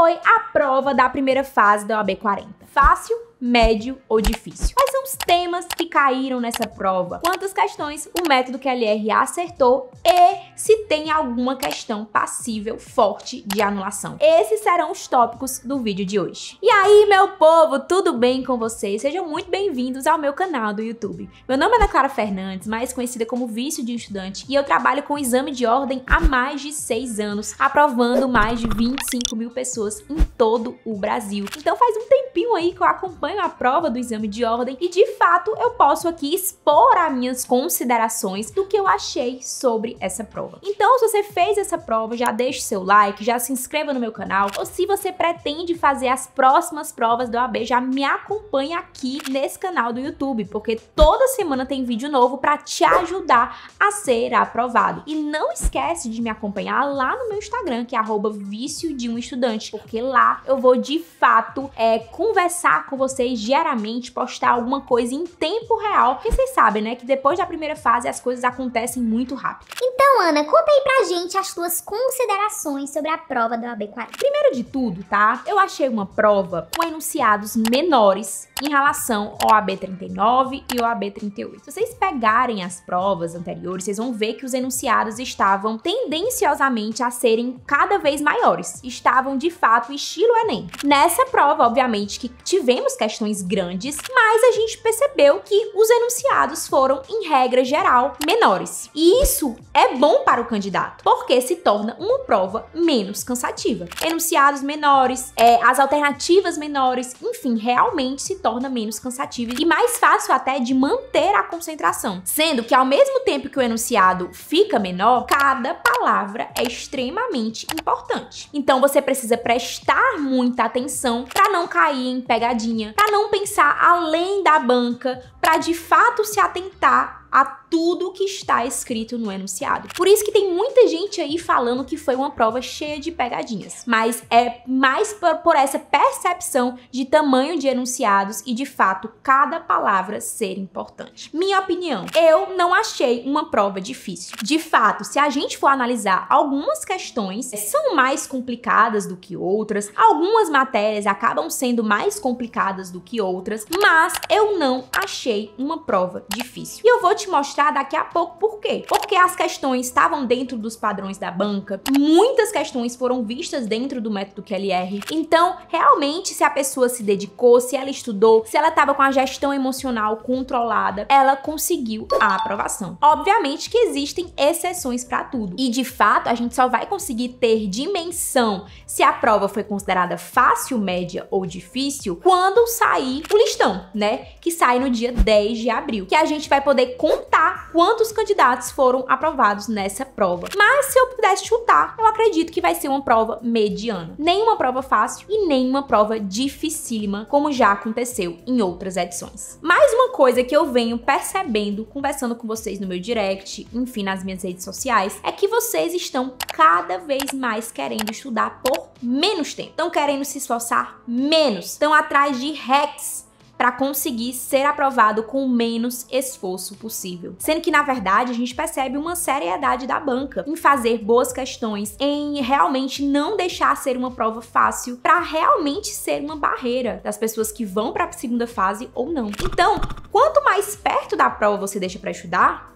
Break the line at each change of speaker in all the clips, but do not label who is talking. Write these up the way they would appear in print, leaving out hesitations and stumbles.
foi a prova da primeira fase da OAB 40? Fácil, médio ou difícil? Quais são os temas que caíram nessa prova? Quantas questões o método QLR acertou e se tem alguma questão passível forte de anulação? Esses serão os tópicos do vídeo de hoje. E aí, meu povo, tudo bem com vocês? Sejam muito bem-vindos ao meu canal do YouTube. Meu nome é Ana Clara Fernandes, mais conhecida como Vício de um Estudante, e eu trabalho com exame de ordem há mais de 6 anos, aprovando mais de 25 mil pessoas em todo o Brasil. Então faz um tempinho aí que eu acompanho a prova do exame de ordem e, de fato, eu posso aqui expor as minhas considerações do que eu achei sobre essa prova. Então, se você fez essa prova, já deixe seu like, já se inscreva no meu canal, ou se você pretende fazer as próximas provas do OAB, já me acompanha aqui nesse canal do YouTube, porque toda semana tem vídeo novo para te ajudar a ser aprovado. E não esquece de me acompanhar lá no meu Instagram, que é @vício de um estudante, porque lá eu vou, de fato, conversar com vocês diariamente, postar alguma coisa em tempo real, porque vocês sabem, né, que depois da primeira fase as coisas acontecem muito rápido.
Então, Ana, conta aí pra gente as tuas considerações sobre a prova da OAB 40.
Primeiro de tudo, tá? Eu achei uma prova com enunciados menores em relação ao OAB 39 e ao OAB 38. Se vocês pegarem as provas anteriores, vocês vão ver que os enunciados estavam tendenciosamente a serem cada vez maiores. Estavam, de fato, estilo Enem. Nessa prova, obviamente, que tivemos questões grandes, mas a gente percebeu que os enunciados foram, em regra geral, menores. E isso é bom para o candidato, porque se torna uma prova menos cansativa. Enunciados menores, as alternativas menores, enfim, realmente se torna menos cansativo e mais fácil até de manter a concentração. Sendo que, ao mesmo tempo que o enunciado fica menor, cada palavra é extremamente importante. Então, você precisa prestar muita atenção para não cair em pegadinha, para não pensar além da banca, para de fato se atentar a tudo que está escrito no enunciado. Por isso que tem muita gente aí falando que foi uma prova cheia de pegadinhas. Mas é mais por essa percepção de tamanho de enunciados e, de fato, cada palavra ser importante. Minha opinião, eu não achei uma prova difícil. De fato, se a gente for analisar, algumas questões são mais complicadas do que outras, algumas matérias acabam sendo mais complicadas do que outras, mas eu não achei uma prova difícil. E eu vou te mostrar daqui a pouco por quê. Porque as questões estavam dentro dos padrões da banca, muitas questões foram vistas dentro do método QLR. Então, realmente, se a pessoa se dedicou, se ela estudou, se ela estava com a gestão emocional controlada, ela conseguiu a aprovação. Obviamente que existem exceções para tudo. E, de fato, a gente só vai conseguir ter dimensão se a prova foi considerada fácil, média ou difícil quando sair o listão, né? Que sai no dia 10 de abril. Que a gente vai poder contar quantos candidatos foram aprovados nessa prova. Mas se eu pudesse chutar, eu acredito que vai ser uma prova mediana. Nem uma prova fácil e nem uma prova dificílima, como já aconteceu em outras edições. Mais uma coisa que eu venho percebendo, conversando com vocês no meu direct, enfim, nas minhas redes sociais, é que vocês estão cada vez mais querendo estudar por menos tempo. Estão querendo se esforçar menos. Estão atrás de hacks para conseguir ser aprovado com o menos esforço possível. Sendo que, na verdade, a gente percebe uma seriedade da banca em fazer boas questões, em realmente não deixar ser uma prova fácil, para realmente ser uma barreira das pessoas que vão para a segunda fase ou não. Então, quanto mais perto da prova você deixa para estudar,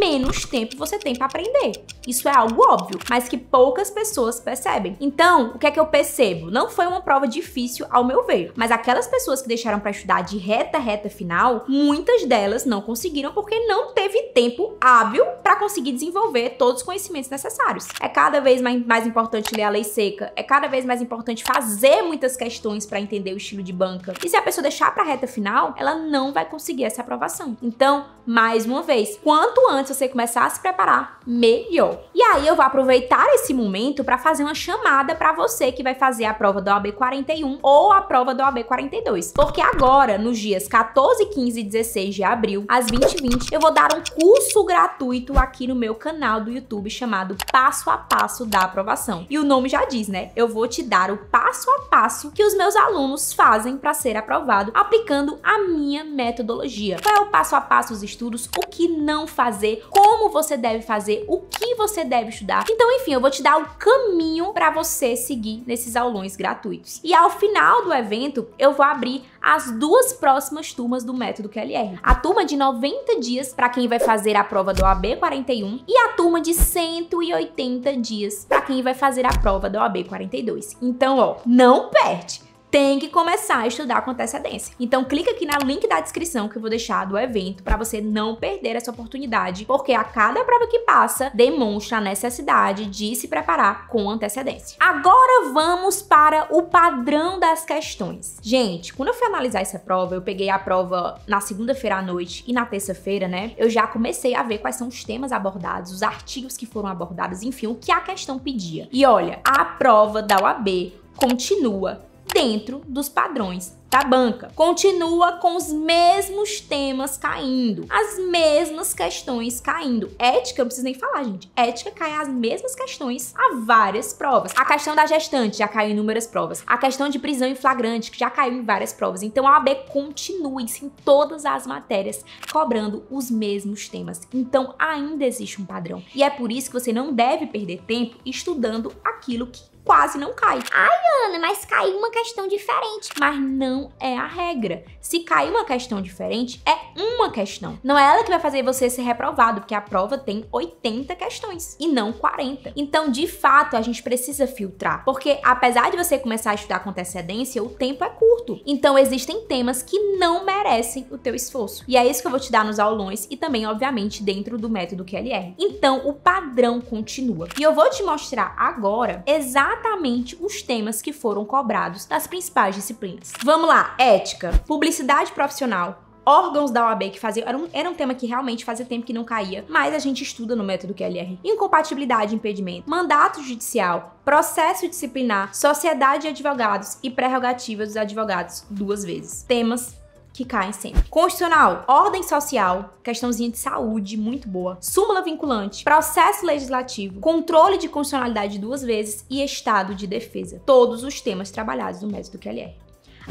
menos tempo você tem para aprender. Isso é algo óbvio, mas que poucas pessoas percebem. Então, o que é que eu percebo? Não foi uma prova difícil, ao meu ver, mas aquelas pessoas que deixaram para estudar de reta final, muitas delas não conseguiram porque não teve tempo hábil para conseguir desenvolver todos os conhecimentos necessários. É cada vez mais importante ler a lei seca, é cada vez mais importante fazer muitas questões para entender o estilo de banca. E se a pessoa deixar para reta final, ela não vai conseguir essa aprovação. Então, mais uma vez, quanto antes você começar a se preparar, melhor. E aí eu vou aproveitar esse momento para fazer uma chamada para você que vai fazer a prova do OAB 41 ou a prova do OAB 42. Porque agora, nos dias 14, 15 e 16 de abril, às 20h20, eu vou dar um curso gratuito aqui no meu canal do YouTube chamado Passo a Passo da Aprovação. E o nome já diz, né? Eu vou te dar o passo passo a passo que os meus alunos fazem para ser aprovado, aplicando a minha metodologia. Qual é o passo a passo dos estudos, o que não fazer, como você deve fazer, o que você deve estudar. Então, enfim, eu vou te dar o caminho para você seguir nesses aulões gratuitos. E ao final do evento, eu vou abrir as 2 próximas turmas do Método QLR. A turma de 90 dias para quem vai fazer a prova do OAB 41 e a turma de 180 dias para quem vai fazer a prova do OAB 42. Então, ó, não perde! Tem que começar a estudar com antecedência. Então clica aqui no link da descrição que eu vou deixar do evento para você não perder essa oportunidade, porque a cada prova que passa demonstra a necessidade de se preparar com antecedência. Agora vamos para o padrão das questões. Gente, quando eu fui analisar essa prova, eu peguei a prova na segunda-feira à noite e na terça-feira, né? Eu já comecei a ver quais são os temas abordados, os artigos que foram abordados, enfim, o que a questão pedia. E olha, a prova da UAB continua dentro dos padrões da banca. Continua com os mesmos temas caindo, as mesmas questões caindo. Ética, eu não preciso nem falar, gente. Ética cai as mesmas questões a várias provas. A questão da gestante já caiu em inúmeras provas. A questão de prisão em flagrante, que já caiu em várias provas. Então a OAB continua em todas as matérias cobrando os mesmos temas. Então ainda existe um padrão. E é por isso que você não deve perder tempo estudando aquilo que quase não cai.
Ai, Ana, mas caiu uma questão diferente.
Mas não é a regra. Se cair uma questão diferente, é uma questão. Não é ela que vai fazer você ser reprovado, porque a prova tem 80 questões e não 40. Então, de fato, a gente precisa filtrar, porque apesar de você começar a estudar com antecedência, o tempo é curto. Então, existem temas que não merecem o teu esforço. E é isso que eu vou te dar nos aulões e também, obviamente, dentro do Método QLR. Então, o padrão continua. E eu vou te mostrar agora exatamente os temas que foram cobrados das principais disciplinas. Vamos lá, ética, publicidade profissional, órgãos da OAB que faziam, era um tema que realmente fazia tempo que não caía, mas a gente estuda no Método QLR. Incompatibilidade e impedimento, mandato judicial, processo disciplinar, sociedade de advogados e prerrogativas dos advogados 2 vezes. Temas que caem sempre. Constitucional, ordem social, questãozinha de saúde, muito boa. Súmula vinculante, processo legislativo, controle de constitucionalidade 2 vezes e estado de defesa. Todos os temas trabalhados no Método QLR.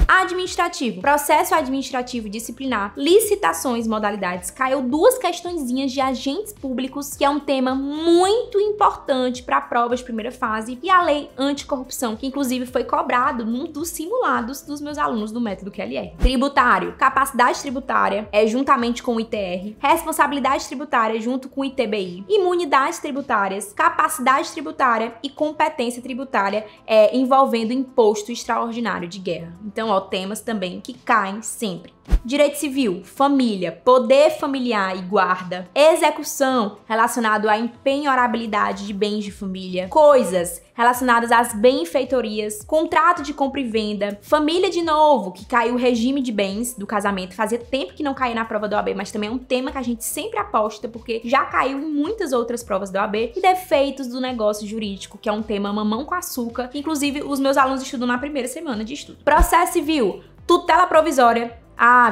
Administrativo, processo administrativo disciplinar, licitações, modalidades. Caiu 2 questõezinhas de agentes públicos, que é um tema muito importante para a prova de primeira fase, e a lei anticorrupção, que inclusive foi cobrado num dos simulados dos meus alunos do Método QLR. Tributário, capacidade tributária, juntamente com o ITR, responsabilidade tributária junto com o ITBI, imunidades tributárias, capacidade tributária e competência tributária envolvendo imposto extraordinário de guerra. Então, ó, temas também que caem sempre. Direito civil, família, poder familiar e guarda, execução relacionado à impenhorabilidade de bens de família, coisas relacionadas às benfeitorias, contrato de compra e venda, família de novo, que caiu o regime de bens do casamento, fazia tempo que não caía na prova da OAB, mas também é um tema que a gente sempre aposta, porque já caiu em muitas outras provas da OAB, e defeitos do negócio jurídico, que é um tema mamão com açúcar, que inclusive os meus alunos estudam na primeira semana de estudo. Processo civil, tutela provisória.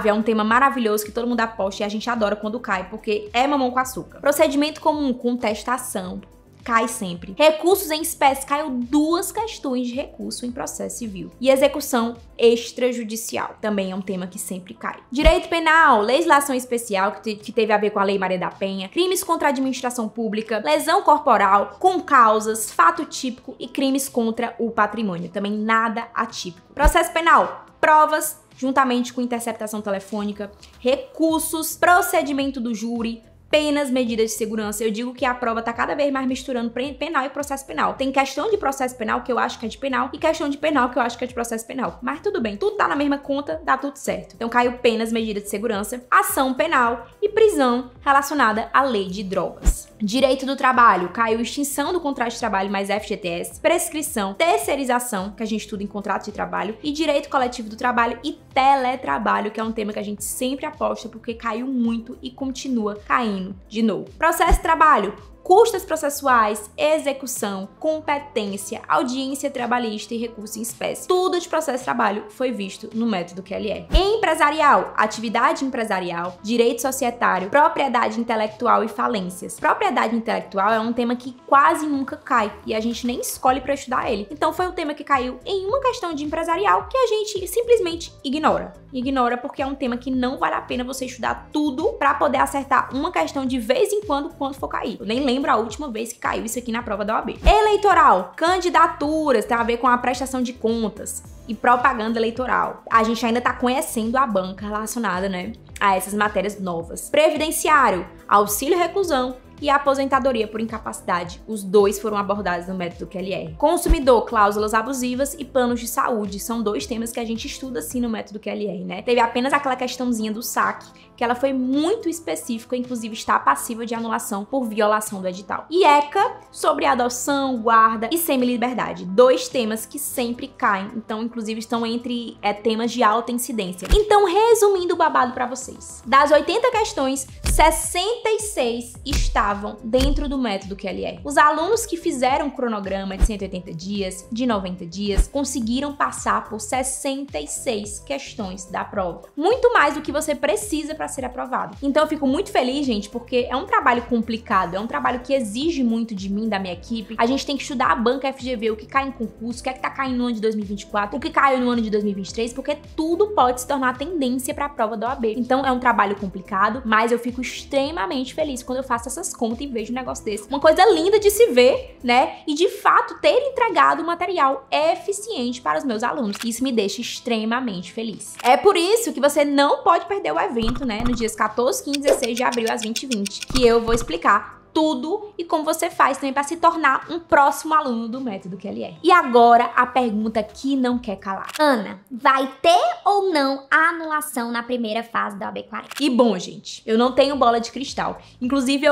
É um tema maravilhoso que todo mundo aposta e a gente adora quando cai, porque é mamão com açúcar. Procedimento comum, contestação, cai sempre. Recursos em espécie, caiu 2 questões de recurso em processo civil. E execução extrajudicial, também é um tema que sempre cai. Direito penal, legislação especial, que teve a ver com a Lei Maria da Penha, crimes contra a administração pública, lesão corporal, com causas, fato típico e crimes contra o patrimônio, também nada atípico. Processo penal, provas, juntamente com interceptação telefônica, recursos, procedimento do júri, penas, medidas de segurança. Eu digo que a prova tá cada vez mais misturando penal e processo penal. Tem questão de processo penal que eu acho que é de penal e questão de penal que eu acho que é de processo penal. Mas tudo bem, tudo tá na mesma conta, dá tudo certo. Então caiu penas, medidas de segurança, ação penal e prisão relacionada à lei de drogas. Direito do trabalho, caiu extinção do contrato de trabalho mais FGTS, prescrição, terceirização, que a gente estuda em contrato de trabalho, e direito coletivo do trabalho e teletrabalho, que é um tema que a gente sempre aposta porque caiu muito e continua caindo de novo. Processo de trabalho, custas processuais, execução, competência, audiência trabalhista e recurso em espécie. Tudo de processo de trabalho foi visto no método QLR. Empresarial, atividade empresarial, direito societário, propriedade intelectual e falências. Propriedade intelectual é um tema que quase nunca cai e a gente nem escolhe para estudar ele. Então foi um tema que caiu em uma questão de empresarial que a gente simplesmente ignora. Ignora porque é um tema que não vale a pena você estudar tudo para poder acertar uma questão de vez em quando for cair. Eu nem lembro a última vez que caiu isso aqui na prova da OAB. Eleitoral, candidaturas, tem a ver com a prestação de contas e propaganda eleitoral. A gente ainda tá conhecendo a banca relacionada, né, a essas matérias novas. Previdenciário, auxílio reclusão e a aposentadoria por incapacidade. Os dois foram abordados no método QLR. Consumidor, cláusulas abusivas e planos de saúde. São dois temas que a gente estuda assim no método QLR, né? Teve apenas aquela questãozinha do saque, que ela foi muito específica, inclusive está passível de anulação por violação do edital. E ECA, sobre adoção, guarda e semi-liberdade. Dois temas que sempre caem, então inclusive estão entre temas de alta incidência. Então, resumindo o babado para vocês. Das 80 questões, 66 estavam dentro do método QLR. Os alunos que fizeram o cronograma de 180 dias, de 90 dias, conseguiram passar por 66 questões da prova. Muito mais do que você precisa para ser aprovado. Então eu fico muito feliz, gente, porque é um trabalho complicado, é um trabalho que exige muito de mim, da minha equipe. A gente tem que estudar a banca FGV, o que cai em concurso, o que é que tá caindo no ano de 2024, o que caiu no ano de 2023, porque tudo pode se tornar tendência para a prova da OAB. Então é um trabalho complicado, mas eu fico extremamente feliz quando eu faço essas contas e vejo um negócio desse. Uma coisa linda de se ver, né? E de fato ter entregado um material eficiente para os meus alunos. Isso me deixa extremamente feliz. É por isso que você não pode perder o evento, né? Nos dias 14, 15 e 16 de abril às 20h20, que eu vou explicar tudo e como você faz também para se tornar um próximo aluno do método QLR. E agora a pergunta que não quer calar.
Ana, vai ter ou não a anulação na primeira fase da OAB 40?
E bom, gente, eu não tenho bola de cristal. Inclusive,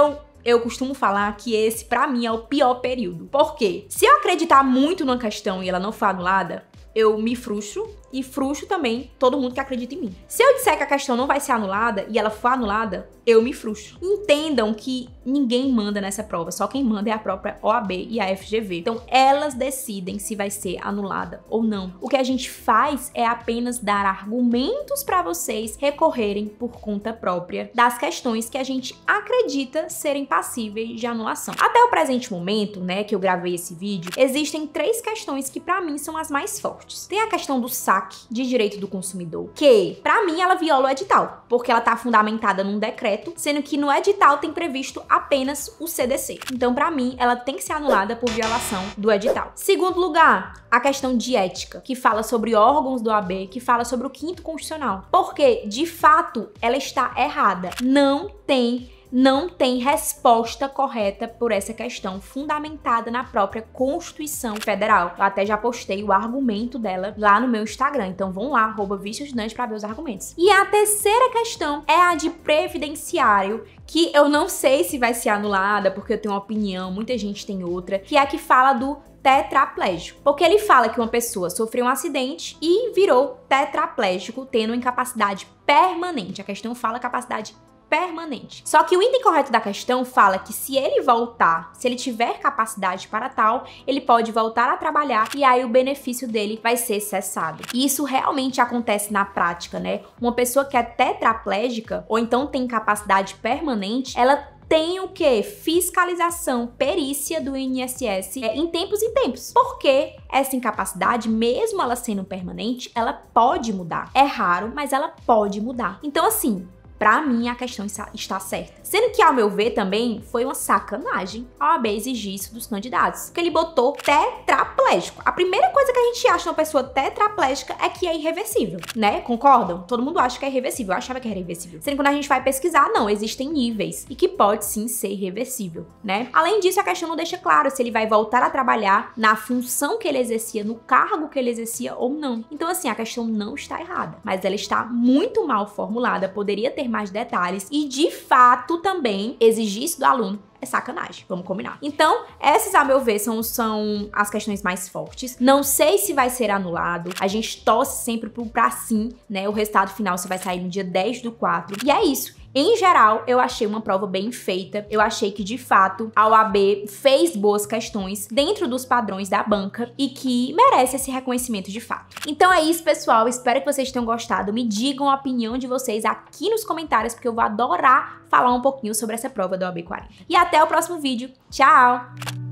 eu costumo falar que esse, pra mim, é o pior período. Por quê? Se eu acreditar muito numa questão e ela não for anulada, eu me frustro e frustro também todo mundo que acredita em mim. Se eu disser que a questão não vai ser anulada e ela for anulada, eu me frustro. Entendam que ninguém manda nessa prova, só quem manda é a própria OAB e a FGV. Então, elas decidem se vai ser anulada ou não. O que a gente faz é apenas dar argumentos para vocês recorrerem por conta própria das questões que a gente acredita serem passíveis de anulação. Até o presente momento, né, que eu gravei esse vídeo, existem 3 questões que para mim são as mais fortes. Tem a questão do saque de direito do consumidor, que para mim ela viola o edital, porque ela tá fundamentada num decreto, sendo que no edital tem previsto apenas o CDC. Então, para mim, ela tem que ser anulada por violação do edital. Segundo lugar, a questão de ética, que fala sobre órgãos do OAB, que fala sobre o 5º constitucional. Porque, de fato, ela está errada. Não tem resposta correta por essa questão fundamentada na própria Constituição Federal. Eu até já postei o argumento dela lá no meu Instagram, então vão lá, @VicioEstudante, para ver os argumentos. E a terceira questão é a de previdenciário, que eu não sei se vai ser anulada, porque eu tenho uma opinião, muita gente tem outra, que é a que fala do tetraplégico. Porque ele fala que uma pessoa sofreu um acidente e virou tetraplégico, tendo incapacidade permanente. A questão fala capacidade permanente. Só que o item correto da questão fala que se ele voltar, se ele tiver capacidade para tal, ele pode voltar a trabalhar e aí o benefício dele vai ser cessado. E isso realmente acontece na prática, né? Uma pessoa que é tetraplégica ou então tem incapacidade permanente, ela tem o quê? Fiscalização, perícia do INSS em tempos e tempos. Porque essa incapacidade, mesmo ela sendo permanente, ela pode mudar. É raro, mas ela pode mudar. Então, assim, pra mim, a questão está certa. Sendo que, ao meu ver, também foi uma sacanagem a OAB exigir isso dos candidatos. Porque ele botou tetraplégico. A primeira coisa que a gente acha numa pessoa tetraplégica é que é irreversível, né? Concordam? Todo mundo acha que é irreversível. Eu achava que era irreversível. Sendo que quando a gente vai pesquisar, não, existem níveis. E que pode sim ser irreversível, né? Além disso, a questão não deixa claro se ele vai voltar a trabalhar na função que ele exercia, no cargo que ele exercia ou não. Então, assim, a questão não está errada. Mas ela está muito mal formulada. Poderia ter mais detalhes e, de fato, também exigir isso do aluno é sacanagem, vamos combinar. Então, essas, a meu ver, são as questões mais fortes. Não sei se vai ser anulado. A gente torce sempre pra sim, né? O resultado final você vai sair no dia 10/4. E é isso. em geral, eu achei uma prova bem feita. Eu achei que, de fato, a OAB fez boas questões dentro dos padrões da banca e que merece esse reconhecimento de fato. Então é isso, pessoal. Espero que vocês tenham gostado. Me digam a opinião de vocês aqui nos comentários, porque eu vou adorar falar um pouquinho sobre essa prova da OAB 40. E até o próximo vídeo. Tchau!